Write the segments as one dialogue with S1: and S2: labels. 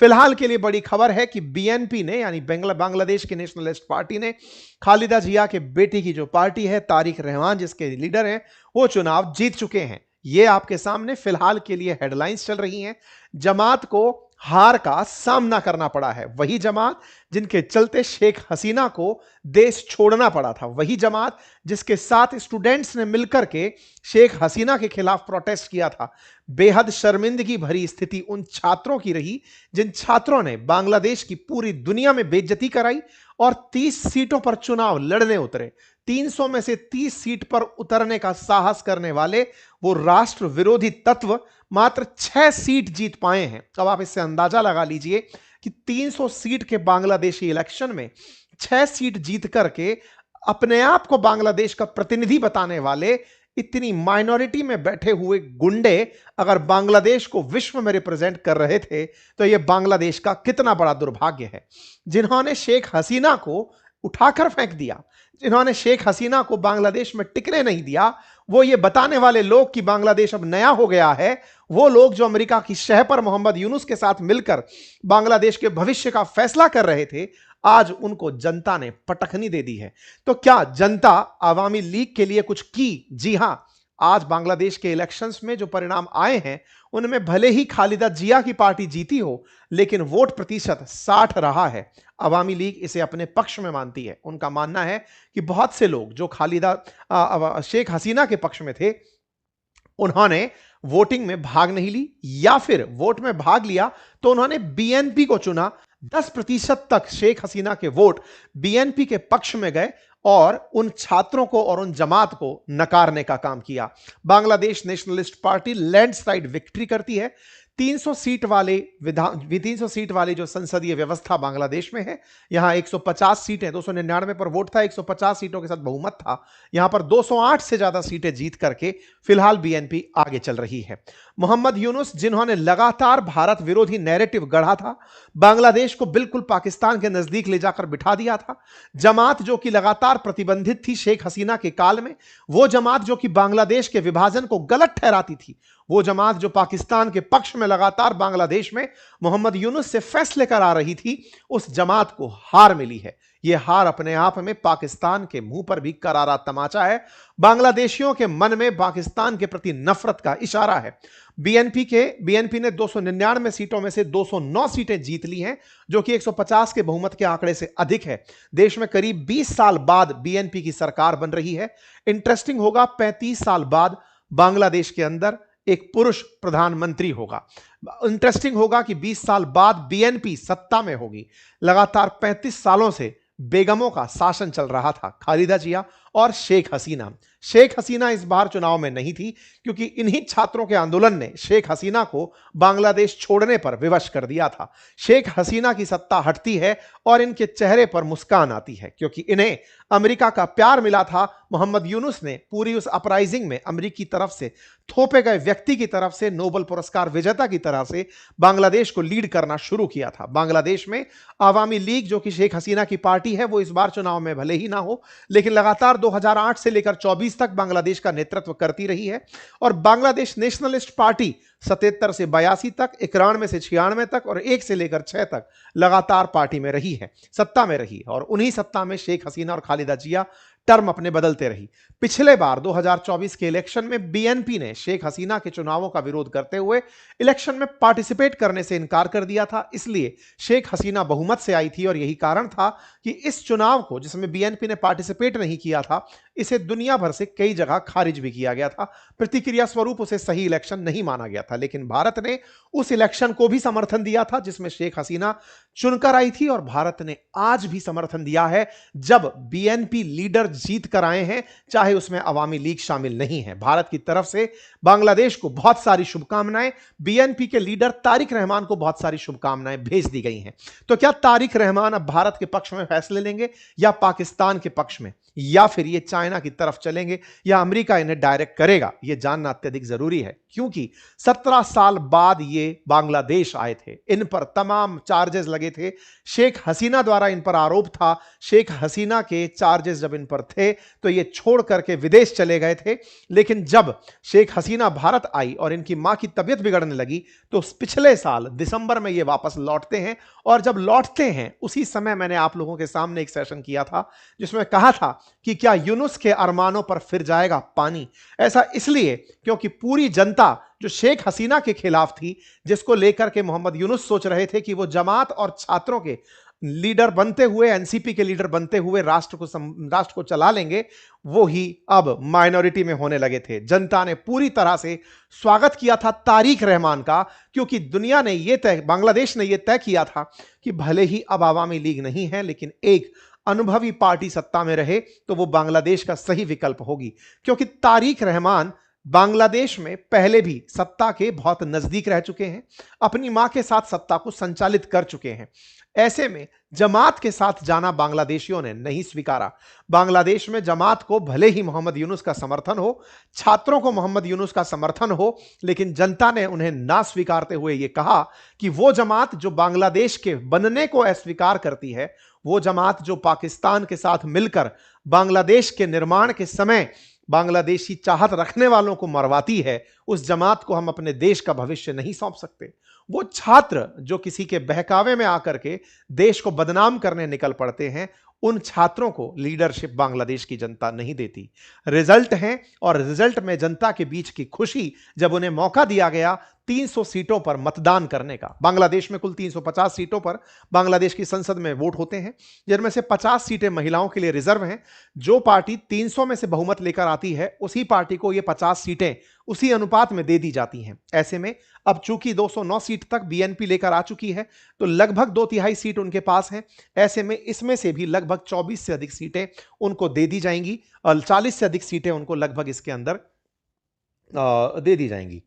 S1: फिलहाल के लिए बड़ी खबर है कि बीएनपी ने यानी बांग्लादेश की नेशनलिस्ट पार्टी ने खालिदा जिया के बेटी की जो पार्टी है तारिक रहमान जिसके लीडर हैं वो चुनाव जीत चुके हैं। ये आपके सामने फिलहाल के लिए हेडलाइंस चल रही हैं। जमात को हार का सामना करना पड़ा है, वही जमात जिनके चलते शेख हसीना को देश छोड़ना पड़ा था, वही जमात जिसके साथ स्टूडेंट्स ने मिलकर के शेख हसीना के खिलाफ प्रोटेस्ट किया था। बेहद शर्मिंदगी भरी स्थिति उन छात्रों की रही जिन छात्रों ने बांग्लादेश की पूरी दुनिया में बेइज्जती कराई और 30 सीटों पर चुनाव लड़ने उतरे। 300 में से 30 सीट पर उतरने का साहस करने वाले वो राष्ट्र विरोधी तत्व मात्र 6 सीट जीत पाए हैं। अब आप इससे अंदाजा लगा लीजिए कि 300 सीट के बांग्लादेशी इलेक्शन में 6 सीट जीत करके अपने आप को बांग्लादेश का प्रतिनिधि बताने वाले इतनी माइनॉरिटी में बैठे हुए गुंडे अगर बांग्लादेश को विश्व में रिप्रेजेंट कर रहे थे तो यह बांग्लादेश का कितना बड़ा दुर्भाग्य है। जिन्होंने शेख हसीना को उठाकर फेंक दिया, जिन्होंने शेख हसीना को बांग्लादेश में टिकने नहीं दिया, वो ये बताने वाले लोग कि बांग्लादेश अब नया हो गया है, वो लोग जो अमेरिका की शह पर मोहम्मद यूनुस के साथ मिलकर बांग्लादेश के भविष्य का फैसला कर रहे थे, आज उनको जनता ने पटखनी दे दी है। तो क्या जनता आवामी लीग के लिए कुछ की? जी हां, आज बांग्लादेश के इलेक्शंस में जो परिणाम आए हैं उनमें भले ही खालिदा जिया की पार्टी जीती हो लेकिन वोट प्रतिशत 60 रहा है। अवामी लीग इसे अपने पक्ष में मानती है। उनका मानना है कि बहुत से लोग जो शेख हसीना के पक्ष में थे उन्होंने वोटिंग में भाग नहीं ली या फिर वोट में भाग लिया तो उन्होंने बीएनपी को चुना। 10% तक शेख हसीना के वोट बीएनपी के पक्ष में गए और उन छात्रों को और उन जमात को नकारने का काम किया। Bangladesh nationalist party landslide victory करती है। 300 सीट वाली जो संसदीय व्यवस्था बांग्लादेश में है, यहां 150 सीटें, 299 पर वोट था, 150 सीटों के साथ बहुमत था। यहां पर 208 से ज्यादा सीटें जीत करके फिलहाल बीएनपी आगे चल रही है। मोहम्मद यूनुस जिन्होंने लगातार भारत विरोधी नैरेटिव गढ़ा था, बांग्लादेश को बिल्कुल पाकिस्तान के नजदीक ले जाकर बिठा दिया था। जमात जो कि लगातार प्रतिबंधित थी शेख हसीना के काल में, वो जमात जो कि बांग्लादेश के विभाजन को गलत ठहराती थी, वो जमात जो पाकिस्तान के पक्ष में लगातार बांग्लादेश में मोहम्मद यूनुस से फैसले करा रही थी, उस जमात को हार मिली है। यह हार अपने आप में पाकिस्तान के मुंह पर भी करारा तमाचा है। बांग्लादेशियों के मन में पाकिस्तान के प्रति नफरत का इशारा है। बीएनपी ने 299 सीटों में से 209 सीटें जीत ली हैं, जो कि 150 के बहुमत के आंकड़े से अधिक है। देश में करीब 20 साल बाद बीएनपी की सरकार बन रही है। इंटरेस्टिंग होगा, 35 साल बाद बांग्लादेश के अंदर एक पुरुष प्रधानमंत्री होगा। इंटरेस्टिंग होगा कि 20 साल बाद बीएनपी सत्ता में होगी। लगातार 35 सालों से बेगमों का शासन चल रहा था, खालिदा जिया और शेख हसीना। शेख हसीना इस बार चुनाव में नहीं थी क्योंकि इन्हीं छात्रों के आंदोलन ने शेख हसीना को बांग्लादेश छोड़ने पर विवश कर दिया था। शेख हसीना की सत्ता हटती है और इनके चेहरे पर मुस्कान आती है क्योंकि इन्हें अमेरिका का प्यार मिला था। मोहम्मद यूनुस ने पूरी उस अपराइजिंग में अमेरिकी तरफ से थोपे गए व्यक्ति की तरफ से, नोबेल पुरस्कार विजेता की तरह से बांग्लादेश को लीड करना शुरू किया था। बांग्लादेश में आवामी लीग जो कि शेख हसीना की पार्टी है, वो इस बार चुनाव में भले ही ना हो लेकिन लगातार 2008 से लेकर 24 तक बांग्लादेश का नेतृत्व करती रही है। और बांग्लादेश नेशनलिस्ट पार्टी 77 से 82 तक, 91 से 96 तक और 1 से लेकर 6 तक लगातार पार्टी में रही है, सत्ता में रही है। और उन्हीं सत्ता में शेख हसीना और खालिदा जिया टर्म अपने बदलते रही। पिछले बार 2024 के इलेक्शन में बीएनपी ने शेख हसीना के चुनावों का विरोध करते हुए इलेक्शन में पार्टिसिपेट करने से इनकार कर दिया था। इसलिए शेख हसीना बहुमत से आई थी और यही कारण था कि इस चुनाव को, जिसमें बीएनपी ने पार्टिसिपेट नहीं किया था, इसे दुनिया भर से कई जगह खारिज भी किया गया था। प्रतिक्रिया स्वरूप उसे सही इलेक्शन नहीं माना गया था। लेकिन भारत ने उस इलेक्शन को भी समर्थन दिया था जिसमें शेख हसीना चुनकर आई थी और भारत ने आज भी समर्थन दिया है जब बीएनपी लीडर जीत कर आए हैं, चाहे उसमें अवामी लीग शामिल नहीं है। भारत की तरफ से बांग्लादेश को बहुत सारी शुभकामनाएं, बीएनपी के लीडर तारिक रहमान को बहुत सारी शुभकामनाएं भेज दी गई हैं। तो क्या तारिक रहमान अब भारत के पक्ष में फैसले लेंगे या पाकिस्तान के पक्ष में, या फिर ये चाइना चाइना की तरफ चलेंगे या अमेरिका इन्हें डायरेक्ट करेगा, यह जानना अत्यधिक जरूरी है, क्योंकि 17 साल बाद ये बांग्लादेश आए थे। इन पर तमाम चार्जेस लगे थे। शेख हसीना द्वारा इन पर आरोप था। शेख हसीना के चार्जेस जब इन पर थे तो ये छोड़ करके विदेश चले गए थे। लेकिन जब शेख हसीना भारत आई और इनकी मां की तबीयत बिगड़ने लगी तो पिछले साल दिसंबर में ये वापस लौटते हैं। और जब लौटते हैं उसी समय मैंने आप लोगों के सामने एक सेशन किया था जिसमें कहा था कि क्या यूनुस के अरमानों पर फिर जाएगा पानी। ऐसा इसलिए क्योंकि पूरी जनता जो शेख हसीना के खिलाफ थी, जिसको लेकर के मोहम्मद यूनुस सोच रहे थे कि वो जमात और छात्रों के लीडर बनते हुए, एनसीपी के लीडर बनते हुए राष्ट्र को चला लेंगे, वो ही अब माइनॉरिटी में होने लगे थे। जनता ने पूरी तरह से स्वागत किया था तारिक रहमान का, क्योंकि दुनिया ने बांग्लादेश ने यह तय किया था कि भले ही अब आवामी लीग नहीं है, लेकिन एक अनुभवी पार्टी सत्ता में रहे तो वो बांग्लादेश का सही विकल्प होगी। क्योंकि तारिक रहमान बांग्लादेश में पहले भी सत्ता के बहुत नजदीक रह चुके हैं, अपनी मां के साथ सत्ता को संचालित कर चुके हैं। ऐसे में जमात के साथ जाना बांग्लादेशियों ने नहीं स्वीकारा। बांग्लादेश में जमात को भले ही मोहम्मद यूनुस का समर्थन हो, छात्रों को मोहम्मद यूनुस का समर्थन हो, लेकिन जनता ने उन्हें ना स्वीकारते हुए यह कहा कि वो जमात जो बांग्लादेश के बनने को अस्वीकार करती है, वो जमात जो पाकिस्तान के साथ मिलकर बांग्लादेश के निर्माण के समय बांग्लादेशी चाहत रखने वालों को मरवाती है, उस जमात को हम अपने देश का भविष्य नहीं सौंप सकते। वो छात्र जो किसी के बहकावे में आकर के देश को बदनाम करने निकल पड़ते हैं, उन छात्रों को लीडरशिप बांग्लादेश की जनता नहीं देती। रिजल्ट है, और रिजल्ट में जनता के बीच की खुशी जब उन्हें मौका दिया गया 300 सीटों पर मतदान करने का। बांग्लादेश में कुल 350 सीटों पर बांग्लादेश की संसद में वोट होते हैं, जिनमें से 50 सीटें महिलाओं के लिए रिजर्व हैं। जो पार्टी 300 में से बहुमत लेकर आती है, उसी पार्टी को ये 50 सीटें उसी अनुपात में दे दी जाती हैं। ऐसे में अब चूंकि 209 सीट तक बीएनपी लेकर आ चुकी है, तो लगभग 2/3 सीट उनके पास हैं। ऐसे में इसमें से भी लगभग 24 से अधिक सीटें उनको दे दी जाएंगी और 40 से अधिक सीटें उनको लगभग इसके अंदर दे दी जाएंगी।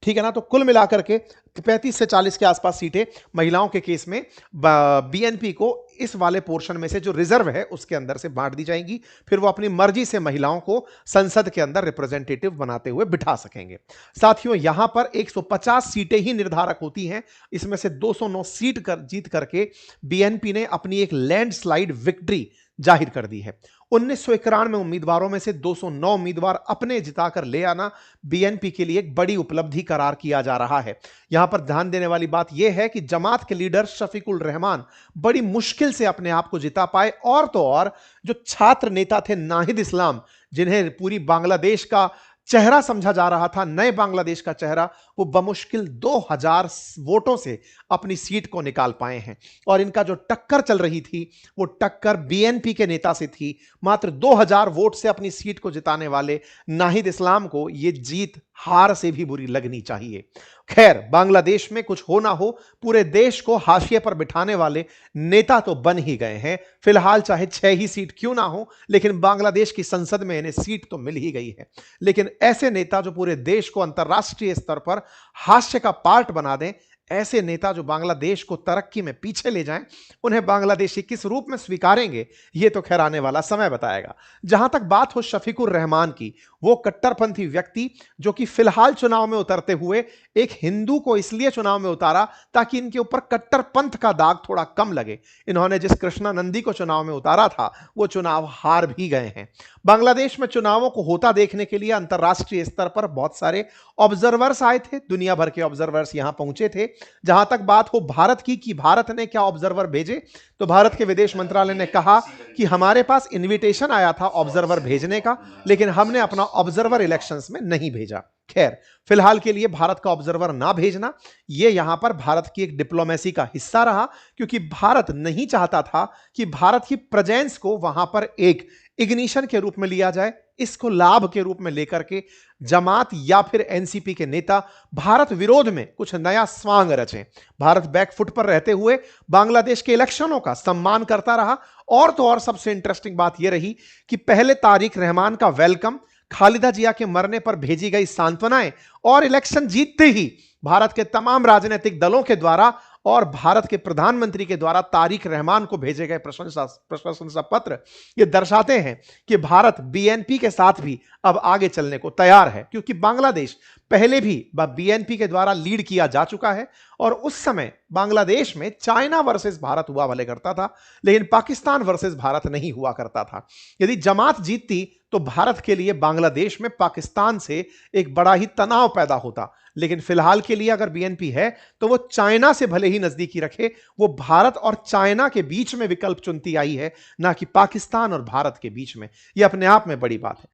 S1: ठीक है ना। तो कुल मिलाकर के 35 से 40 के आसपास सीटें महिलाओं के केस में बीएनपी को इस वाले पोर्शन में से जो रिजर्व है उसके अंदर से बांट दी जाएंगी। फिर वो अपनी मर्जी से महिलाओं को संसद के अंदर रिप्रेजेंटेटिव बनाते हुए बिठा सकेंगे। साथियों, यहां पर 150 सीटें ही निर्धारक होती हैं। इसमें से 209 सीट जीत करके बीएनपी ने अपनी एक लैंडस्लाइड विक्ट्री जाहिर कर दी है। 1991 उम्मीदवारों में से 209 उम्मीदवार अपने जिताकर ले आना बीएनपी के लिए एक बड़ी उपलब्धि करार किया जा रहा है। यहां पर ध्यान देने वाली बात यह है कि जमात के लीडर शफीकुल रहमान बड़ी मुश्किल से अपने आप को जिता पाए, और तो और जो छात्र नेता थे नाहिद इस्लाम, जिन्हें पूरी बांग्लादेश का चेहरा समझा जा रहा था, नए बांग्लादेश का चेहरा, वो बमुश्किल 2000 वोटों से अपनी सीट को निकाल पाए हैं। और इनका जो टक्कर चल रही थी वो टक्कर बीएनपी के नेता से थी। मात्र 2000 वोट से अपनी सीट को जिताने वाले नाहिद इस्लाम को ये जीत हार से भी बुरी लगनी चाहिए। खैर, बांग्लादेश में कुछ हो ना हो, पूरे देश को हाशिए पर बिठाने वाले नेता तो बन ही गए हैं। फिलहाल चाहे 6 ही सीट क्यों ना हो, लेकिन बांग्लादेश की संसद में इन्हें सीट तो मिल ही गई है। लेकिन ऐसे नेता जो पूरे देश को अंतर्राष्ट्रीय स्तर पर हास्य का पार्ट बना दें, ऐसे नेता जो बांग्लादेश को तरक्की में पीछे ले जाएं, उन्हें बांग्लादेशी किस रूप में स्वीकारेंगे, यह तो खैर आने वाला समय बताएगा। जहां तक बात हो शफीकुर रहमान की, वो कट्टरपंथी व्यक्ति जो कि फिलहाल चुनाव में उतरते हुए एक हिंदू को इसलिए चुनाव में उतारा ताकि इनके ऊपर कट्टरपंथ का दाग थोड़ा कम लगे। इन्होंने जिस कृष्णानंदी को चुनाव में उतारा था, वो चुनाव हार भी गए हैं। बांग्लादेश में चुनावों को होता देखने के लिए अंतर्राष्ट्रीय स्तर पर बहुत सारे ऑब्जर्वर्स आए थे। दुनिया भर के ऑब्जर्वर्स यहां पहुंचे थे। जहां तक बात हो भारत की कि भारत ने क्या ऑब्जर्वर भेजे, तो भारत के विदेश मंत्रालय ने कहा कि हमारे पास इनविटेशन आया था ऑब्जर्वर भेजने का, लेकिन हमने अपना ऑब्जर्वर इलेक्शंस में नहीं भेजा। खैर, फिलहाल के लिए भारत का ऑब्जर्वर ना भेजना यह यहां पर भारत की एक डिप्लोमेसी का हिस्सा रहा, क्योंकि भारत नहीं चाहता था कि भारत की प्रेजेंस को वहां पर एक इग्निशन के रूप में लिया जाए। इसको लाभ के रूप में लेकर के जमात या फिर एनसीपी के नेता भारत विरोध में कुछ नया स्वांग रचें। भारत बैकफुट पर रहते हुए बांग्लादेश के इलेक्शनों का सम्मान करता रहा। और तो और सबसे इंटरेस्टिंग बात यह रही कि पहले तारिक रहमान का वेलकम, खालिदा जिया के मरने पर भेजी गई सांत्वनाएं और इलेक्शन जीतते ही भारत के तमाम राजनीतिक दलों के द्वारा और भारत के प्रधानमंत्री के द्वारा तारिक रहमान को भेजे गए प्रशंसा पत्र ये दर्शाते हैं कि भारत बीएनपी के साथ भी अब आगे चलने को तैयार है, क्योंकि बांग्लादेश पहले भी बीएनपी के द्वारा लीड किया जा चुका है और उस समय बांग्लादेश में चाइना वर्सेस भारत हुआ भले करता था, लेकिन पाकिस्तान वर्सेस भारत नहीं हुआ करता था। यदि जमात जीतती तो भारत के लिए बांग्लादेश में पाकिस्तान से एक बड़ा ही तनाव पैदा होता, लेकिन फिलहाल के लिए अगर बीएनपी है तो वो चाइना से भले ही नजदीकी रखे, वो भारत और चाइना के बीच में विकल्प चुनती आई है, ना कि पाकिस्तान और भारत के बीच में। यह अपने आप में बड़ी बात है।